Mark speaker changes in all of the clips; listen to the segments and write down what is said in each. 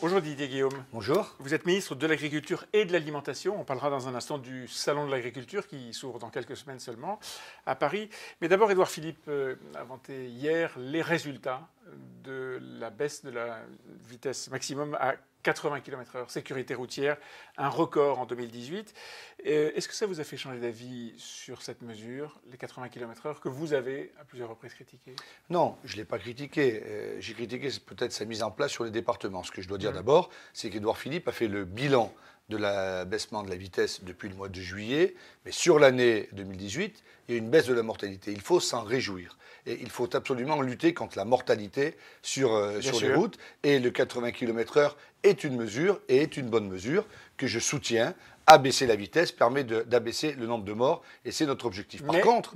Speaker 1: Bonjour Didier Guillaume.
Speaker 2: Bonjour.
Speaker 1: Vous êtes ministre de l'Agriculture et de l'Alimentation. On parlera dans un instant du Salon de l'Agriculture qui s'ouvre dans quelques semaines seulement à Paris. Mais d'abord, Édouard Philippe a vanté hier les résultats de la baisse de la vitesse maximum à 80 km/h, sécurité routière, un record en 2018. Est-ce que ça vous a fait changer d'avis sur cette mesure, les 80 km/h, que vous avez à plusieurs reprises critiqué?
Speaker 2: Non, je ne l'ai pas critiqué. J'ai critiqué peut-être sa mise en place sur les départements. Ce que je dois dire d'abord, c'est qu'Édouard Philippe a fait le bilan de l'abaissement de la vitesse depuis le mois de juillet, mais sur l'année 2018, il y a une baisse de la mortalité. Il faut s'en réjouir. Et il faut absolument lutter contre la mortalité sur les routes. Et le 80 km/h est une mesure, et est une bonne mesure, que je soutiens. Abaisser la vitesse permet d'abaisser le nombre de morts, et c'est notre objectif. Par contre,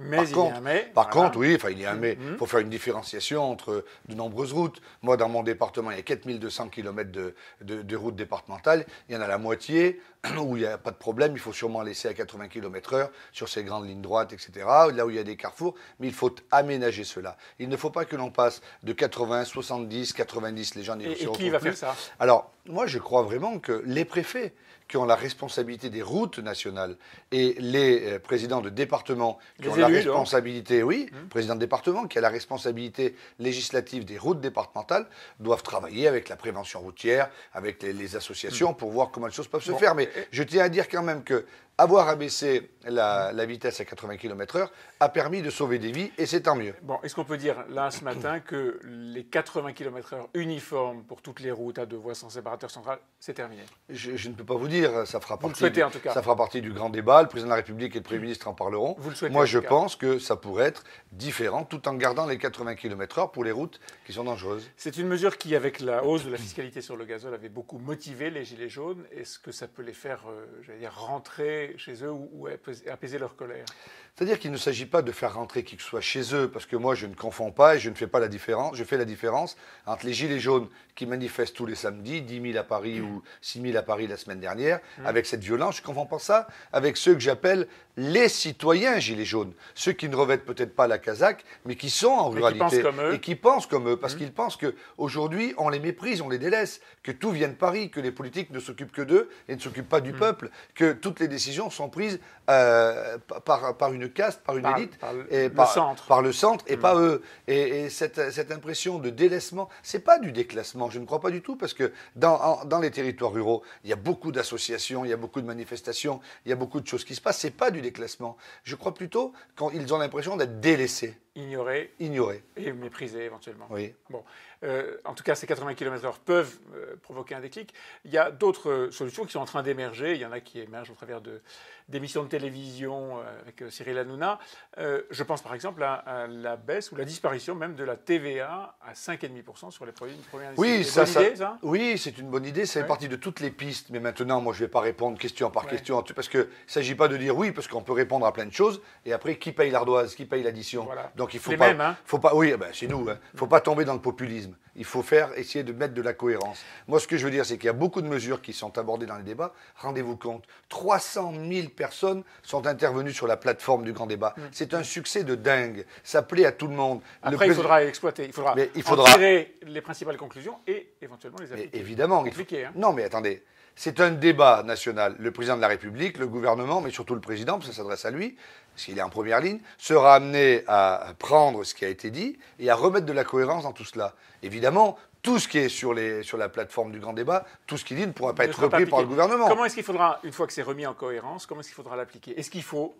Speaker 2: oui, enfin il y a un mais. Il faut faire une différenciation entre de nombreuses routes. Moi, dans mon département, il y a 4200 km de routes départementales. Il y en a la moitié où il n'y a pas de problème. Il faut sûrement laisser à 80 km/h sur ces grandes lignes droites, etc. Là où il y a des carrefours. Mais il faut aménager cela. Il ne faut pas que l'on passe de 80, 70, 90. Les gens n'y
Speaker 1: Et qui va faire ça?
Speaker 2: Alors, moi, je crois vraiment que les préfets qui ont la responsabilité des routes nationales et les présidents de département qui ont la responsabilité, président de département qui a la responsabilité législative des routes départementales doivent travailler avec la prévention routière, avec les associations pour voir comment les choses peuvent se faire. Mais je tiens à dire quand même que avoir abaissé la vitesse à 80 km/h a permis de sauver des vies, et c'est tant mieux.
Speaker 1: Bon, est-ce qu'on peut dire là ce matin que les 80 km/h uniformes pour toutes les routes à deux voies sans séparateur central, c'est terminé?
Speaker 2: Je ne peux pas vous dire, ça fera
Speaker 1: partie. Vous le souhaitez en tout cas.
Speaker 2: Ça fera partie du grand débat. Le président de la République et le Premier ministre en parleront.
Speaker 1: Vous le souhaitez?
Speaker 2: Moi, je pense que ça pourrait être différent, tout en gardant les 80 km/h pour les routes qui sont dangereuses.
Speaker 1: C'est une mesure qui, avec la hausse de la fiscalité sur le gazole, avait beaucoup motivé les gilets jaunes. Est-ce que ça peut les faire, j'allais dire, rentrer chez eux ou apaiser leur colère?
Speaker 2: C'est-à-dire qu'il ne s'agit pas de faire rentrer qui que ce soit chez eux, parce que moi, je ne confonds pas et je ne fais pas la différence. Je fais la différence entre les gilets jaunes qui manifestent tous les samedis, 10 000 à Paris ou 6 000 à Paris la semaine dernière, avec cette violence. Je ne confonds pas ça avec ceux que j'appelle les citoyens gilets jaunes. Ceux qui ne revêtent peut-être pas la casaque, mais qui sont en ruralité et qui pensent comme eux, parce qu'ils pensent qu'aujourd'hui, on les méprise, on les délaisse, que tout vient de Paris, que les politiques ne s'occupent que d'eux et ne s'occupent pas du peuple, que toutes les décisions sont prises par une caste, par une élite, par le centre et pas eux. Et cette impression de délaissement, c'est pas du déclassement, je ne crois pas du tout, parce que dans les territoires ruraux, il y a beaucoup d'associations, il y a beaucoup de manifestations, il y a beaucoup de choses qui se passent, c'est pas du déclassement. Je crois plutôt qu'ils ont l'impression d'être délaissés.
Speaker 1: Ignorés. Et méprisés éventuellement.
Speaker 2: Oui.
Speaker 1: Bon. En tout cas, ces 80 km/h peuvent provoquer un déclic. Il y a d'autres solutions qui sont en train d'émerger. Il y en a qui émergent au travers d'émissions de télévision avec Cyril Hanouna. Je pense par exemple à la baisse ou la disparition même de la TVA à 5,5% sur les produits de première nécessité.
Speaker 2: Oui, c'est une bonne idée. Ça fait partie de toutes les pistes. Mais maintenant, moi, je ne vais pas répondre question par question. Parce qu'il ne s'agit pas de dire oui, parce qu'on peut répondre à plein de choses. Et après, qui paye l'ardoise? Qui paye l'addition?
Speaker 1: Voilà.
Speaker 2: Donc, il faut
Speaker 1: les
Speaker 2: pas,
Speaker 1: mêmes, hein.
Speaker 2: faut pas, oui, ben, c'est nous. Il ne faut pas tomber dans le populisme. Il faut essayer de mettre de la cohérence. Moi, ce que je veux dire, c'est qu'il y a beaucoup de mesures qui sont abordées dans les débats. Rendez-vous compte, 300 000 personnes sont intervenues sur la plateforme du grand débat. C'est un succès de dingue. Ça plaît à tout le monde.
Speaker 1: Après, il faudra exploiter. Il faudra tirer les principales conclusions et éventuellement les appliquer.
Speaker 2: Mais évidemment. Non, mais attendez. C'est un débat national. Le président de la République, le gouvernement, mais surtout le président, parce que ça s'adresse à lui, parce qu'il est en première ligne, sera amené à prendre ce qui a été dit et à remettre de la cohérence dans tout cela. Évidemment, tout ce qui est sur la plateforme du grand débat, tout ce qu'il dit ne pourra pas être repris par le gouvernement.
Speaker 1: Comment est-ce qu'il faudra, une fois que c'est remis en cohérence, comment est-ce qu'il faudra l'appliquer? Est-ce qu'il faut,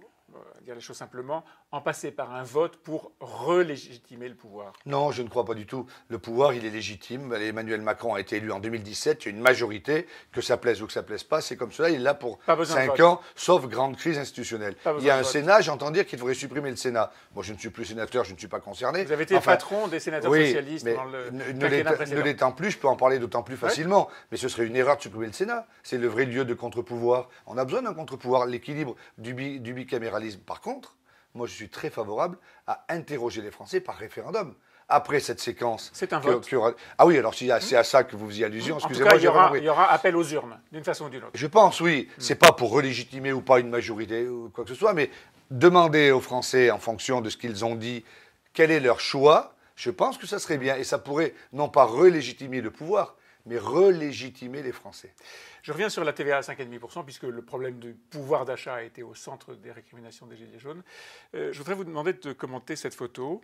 Speaker 1: dire les choses simplement, en passer par un vote pour relégitimer le pouvoir?
Speaker 2: Non, je ne crois pas du tout. Le pouvoir, il est légitime. Emmanuel Macron a été élu en 2017. Il y a une majorité, que ça plaise ou que ça plaise pas. C'est comme cela. Il est là pour 5 ans, sauf grande crise institutionnelle. Il y a un Sénat. J'entends dire qu'il faudrait supprimer le Sénat. Moi, je ne suis plus sénateur, je ne suis pas concerné.
Speaker 1: Vous avez été patron des sénateurs socialistes
Speaker 2: mais
Speaker 1: dans le
Speaker 2: ne l'étant plus, je peux en parler d'autant plus facilement. Mais ce serait une erreur de supprimer le Sénat. C'est le vrai lieu de contre-pouvoir. On a besoin d'un contre-pouvoir, l'équilibre du bicaméralisme. Par contre, moi, je suis très favorable à interroger les Français par référendum. Après cette séquence...
Speaker 1: C'est un vote.
Speaker 2: Ah oui, alors c'est à ça que vous faisiez allusion.
Speaker 1: Excusez-moi, il y aura appel aux urnes, d'une façon ou d'une autre.
Speaker 2: Je pense, oui. C'est pas pour relégitimer ou pas une majorité ou quoi que ce soit, mais demander aux Français, en fonction de ce qu'ils ont dit, quel est leur choix, Je pense que ça serait bien et ça pourrait non pas relégitimer le pouvoir, mais relégitimer les Français.
Speaker 1: Je reviens sur la TVA à 5,5%, puisque le problème du pouvoir d'achat a été au centre des récriminations des Gilets jaunes. Je voudrais vous demander de commenter cette photo.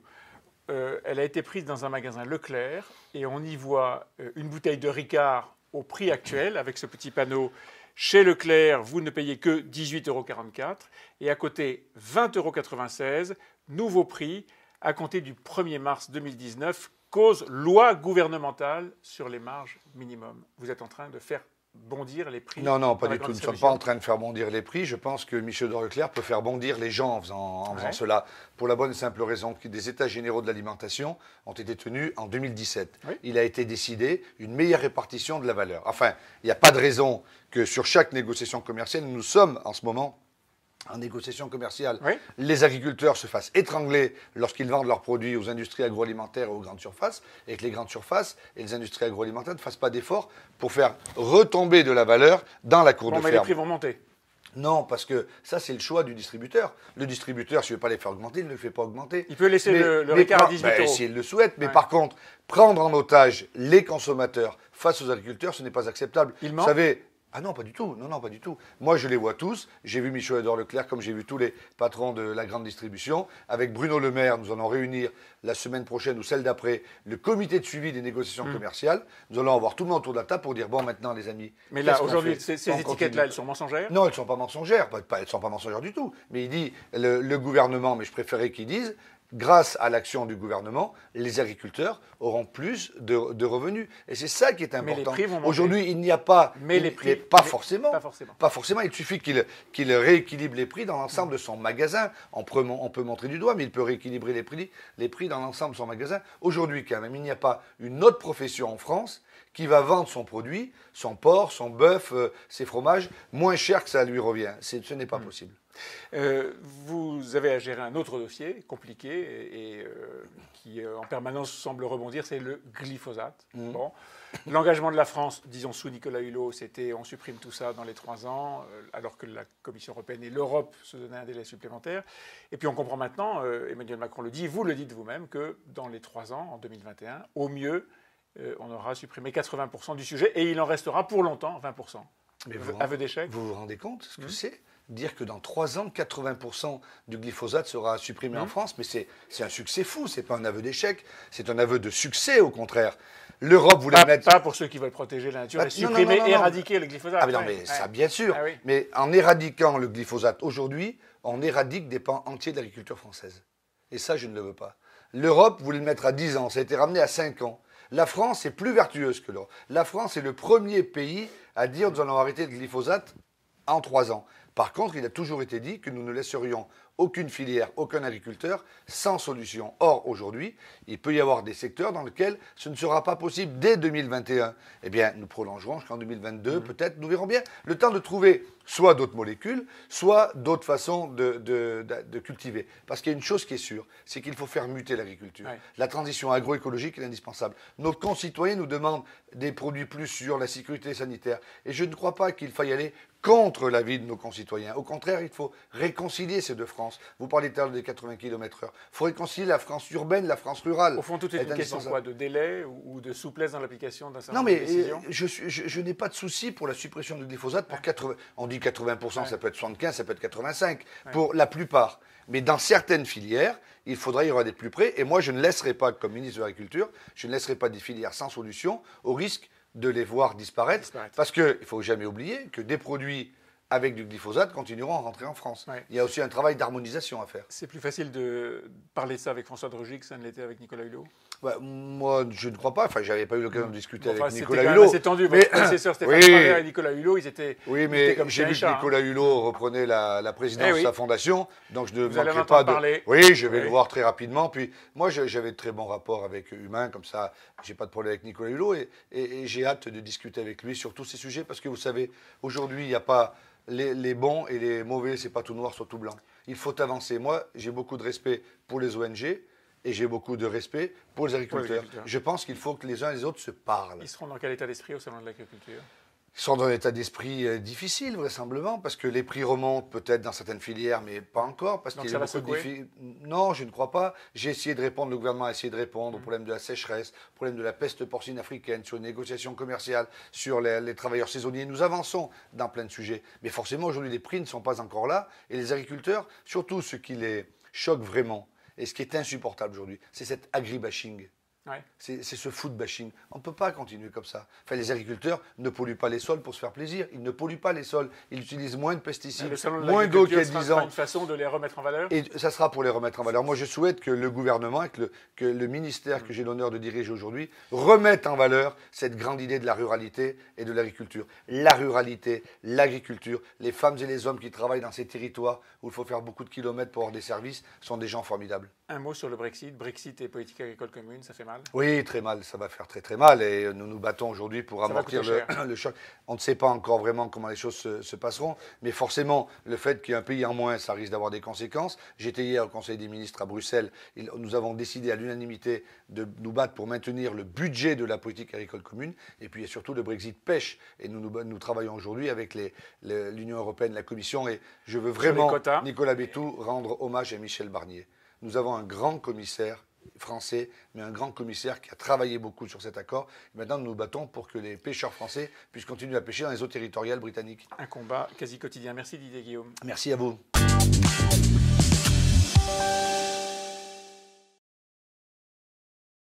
Speaker 1: Elle a été prise dans un magasin Leclerc et on y voit une bouteille de Ricard au prix actuel, avec ce petit panneau « Chez Leclerc, vous ne payez que 18,44 € » et à côté 20,96 €, nouveau prix à compter du 1er mars 2019, cause loi gouvernementale sur les marges minimum. Vous êtes en train de faire bondir les prix?
Speaker 2: Non, pas du tout. Nous ne sommes pas en train de faire bondir les prix. Je pense que Michel de Leclerc peut faire bondir les gens en faisant cela, pour la bonne et simple raison que des États généraux de l'alimentation ont été tenus en 2017. Oui. Il a été décidé une meilleure répartition de la valeur. Enfin, il n'y a pas de raison que sur chaque négociation commerciale, nous sommes en ce moment en négociation commerciale, oui, les agriculteurs se fassent étrangler lorsqu'ils vendent leurs produits aux industries agroalimentaires et aux grandes surfaces, et que les grandes surfaces et les industries agroalimentaires ne fassent pas d'efforts pour faire retomber de la valeur dans la cour de ferme.
Speaker 1: Mais les prix vont monter.
Speaker 2: Non, parce que ça, c'est le choix du distributeur. Le distributeur, s'il ne veut pas les faire augmenter, il ne le fait pas augmenter.
Speaker 1: Il peut laisser le Ricard à 18 €.
Speaker 2: S'il le souhaite. Mais par contre, prendre en otage les consommateurs face aux agriculteurs, ce n'est pas acceptable.
Speaker 1: Il
Speaker 2: ment. Vous savez... Ah non, pas du tout. Non, pas du tout. Moi, je les vois tous. J'ai vu Michel-Édouard Leclerc, comme j'ai vu tous les patrons de la grande distribution. Avec Bruno Le Maire, nous allons réunir la semaine prochaine ou celle d'après le comité de suivi des négociations commerciales. Nous allons avoir tout le monde autour de la table pour dire, bon, maintenant, les amis...
Speaker 1: Mais là, aujourd'hui, ces étiquettes-là, elles sont mensongères?
Speaker 2: Non, elles ne sont pas mensongères. Elles ne sont pas mensongères du tout. Mais il dit, le gouvernement, mais je préférais qu'ils disent... Grâce à l'action du gouvernement, les agriculteurs auront plus de revenus. Et c'est ça qui est important.
Speaker 1: Mais les prix vont monter.
Speaker 2: Aujourd'hui, il n'y a pas...
Speaker 1: Mais les prix...
Speaker 2: Pas forcément.
Speaker 1: Pas
Speaker 2: forcément. Il suffit qu'il rééquilibre les prix dans l'ensemble de son magasin. On peut montrer du doigt, mais il peut rééquilibrer les prix dans l'ensemble de son magasin. Aujourd'hui, quand même, il n'y a pas une autre profession en France qui va vendre son produit, son porc, son bœuf, ses fromages, moins cher que ça lui revient. Ce n'est pas possible.
Speaker 1: Vous avez à gérer un autre dossier compliqué et qui en permanence semble rebondir, c'est le glyphosate. Bon. L'engagement de la France, disons sous Nicolas Hulot, c'était on supprime tout ça dans les 3 ans, alors que la Commission européenne et l'Europe se donnaient un délai supplémentaire. Et puis on comprend maintenant, Emmanuel Macron le dit, vous le dites vous-même, que dans les 3 ans, en 2021, au mieux, on aura supprimé 80% du sujet et il en restera pour longtemps 20%.
Speaker 2: Mais
Speaker 1: aveu d'échec.
Speaker 2: Vous vous rendez compte ce que c'est ? Dire que dans 3 ans, 80% du glyphosate sera supprimé en France, mais c'est un succès fou, c'est pas un aveu d'échec, c'est un aveu de succès au contraire. L'Europe voulait mettre...
Speaker 1: Pas pour ceux qui veulent protéger la nature et supprimer, éradiquer le glyphosate.
Speaker 2: Ah mais non, mais ça bien sûr, mais en éradiquant le glyphosate aujourd'hui, on éradique des pans entiers de l'agriculture française. Et ça, je ne le veux pas. L'Europe voulait le mettre à 10 ans, ça a été ramené à 5 ans. La France est plus vertueuse que l'Europe. La France est le premier pays à dire nous allons arrêter le glyphosate en 3 ans. Par contre, il a toujours été dit que nous ne laisserions aucune filière, aucun agriculteur sans solution. Or, aujourd'hui, il peut y avoir des secteurs dans lesquels ce ne sera pas possible dès 2021. Eh bien, nous prolongerons jusqu'en 2022, peut-être, nous verrons bien. Le temps de trouver soit d'autres molécules, soit d'autres façons de cultiver. Parce qu'il y a une chose qui est sûre, c'est qu'il faut faire muter l'agriculture. Ouais. La transition agroécologique est indispensable. Nos concitoyens nous demandent des produits plus sûrs, la sécurité sanitaire. Et je ne crois pas qu'il faille aller contre l'avis de nos concitoyens. Au contraire, il faut réconcilier ces deux France. Vous parlez tout à l'heure des 80 km/h. Il faut réconcilier la France urbaine, la France rurale.
Speaker 1: Au fond, tout est une question quoi, de délai ou de souplesse dans l'application d'un certain
Speaker 2: nombre
Speaker 1: de décisions?
Speaker 2: Non, mais je n'ai pas de souci pour la suppression du glyphosate pour 80. On dit 80%, ça peut être 75, ça peut être 85, pour la plupart. Mais dans certaines filières, il faudra y avoir des plus près. Et moi, je ne laisserai pas, comme ministre de l'Agriculture, je ne laisserai pas des filières sans solution au risque de les voir disparaître. Parce qu'il ne faut jamais oublier que des produits avec du glyphosate continueront à rentrer en France. Ouais. Il y a aussi un travail d'harmonisation à faire.
Speaker 1: C'est plus facile de parler de ça avec François de Rugy que ça ne l'était avec Nicolas Hulot?
Speaker 2: Bah, moi, je ne crois pas. Enfin, j'avais pas eu l'occasion de discuter avec Nicolas Hulot.
Speaker 1: C'est tendu. Votre prédécesseur Stéphane Farmer et Nicolas Hulot, ils étaient.
Speaker 2: Oui, mais j'ai vu que Nicolas Hulot reprenait la présidence de sa fondation, donc je ne manquerai pas de.
Speaker 1: Parler.
Speaker 2: Oui, je vais le voir très rapidement. Puis moi, j'avais de très bons rapports avec Humain, comme ça, j'ai pas de problème avec Nicolas Hulot, et j'ai hâte de discuter avec lui sur tous ces sujets, parce que vous savez, aujourd'hui, il n'y a pas les bons et les mauvais, c'est pas tout noir, soit tout blanc. Il faut avancer. Moi, j'ai beaucoup de respect pour les ONG. Et j'ai beaucoup de respect pour les agriculteurs. Je pense qu'il faut que les uns et les autres se parlent.
Speaker 1: Ils seront dans quel état d'esprit au Salon de l'Agriculture?
Speaker 2: Ils sont dans un état d'esprit difficile, vraisemblablement, parce que les prix remontent peut-être dans certaines filières, mais pas encore. Parce
Speaker 1: Donc
Speaker 2: qu'il
Speaker 1: ça
Speaker 2: y a
Speaker 1: va
Speaker 2: beaucoup de
Speaker 1: secouer?
Speaker 2: Non, je ne crois pas. J'ai essayé de répondre, le gouvernement a essayé de répondre au problème de la sécheresse, au problème de la peste porcine africaine, sur les négociations commerciales, sur les travailleurs saisonniers. Nous avançons dans plein de sujets. Mais forcément, aujourd'hui, les prix ne sont pas encore là. Et les agriculteurs, surtout ce qui les choque vraiment, et ce qui est insupportable aujourd'hui, c'est cet agribashing.
Speaker 1: Ouais.
Speaker 2: C'est ce food bashing. On ne peut pas continuer comme ça. Enfin, les agriculteurs ne polluent pas les sols pour se faire plaisir. Ils ne polluent pas les sols. Ils utilisent moins de pesticides,
Speaker 1: Le salon de
Speaker 2: moins d'eau qu'il y a
Speaker 1: l'agriculture
Speaker 2: 10
Speaker 1: sera
Speaker 2: ans.
Speaker 1: une façon de les remettre en valeur?
Speaker 2: Et ça sera pour les remettre en valeur. Moi, je souhaite que le gouvernement, que le ministère que j'ai l'honneur de diriger aujourd'hui, remette en valeur cette grande idée de la ruralité et de l'agriculture. La ruralité, l'agriculture, les femmes et les hommes qui travaillent dans ces territoires où il faut faire beaucoup de kilomètres pour avoir des services sont des gens formidables.
Speaker 1: Un mot sur le Brexit. Brexit et politique agricole commune, ça fait mal?
Speaker 2: Oui, très mal, ça va faire très très mal et nous nous battons aujourd'hui pour amortir le choc. On ne sait pas encore vraiment comment les choses se passeront, mais forcément, le fait qu'il y ait un pays en moins, ça risque d'avoir des conséquences. J'étais hier au Conseil des ministres à Bruxelles, nous avons décidé à l'unanimité de nous battre pour maintenir le budget de la politique agricole commune et puis surtout le Brexit pêche. Et nous travaillons aujourd'hui avec l'Union européenne, la Commission et je veux vraiment, Nicolas Bétou, rendre hommage à Michel Barnier. Nous avons un grand commissaire français, mais un grand commissaire qui a travaillé beaucoup sur cet accord. Et maintenant, nous nous battons pour que les pêcheurs français puissent continuer à pêcher dans les eaux territoriales britanniques.
Speaker 1: Un combat quasi quotidien. Merci Didier Guillaume.
Speaker 2: Merci à vous.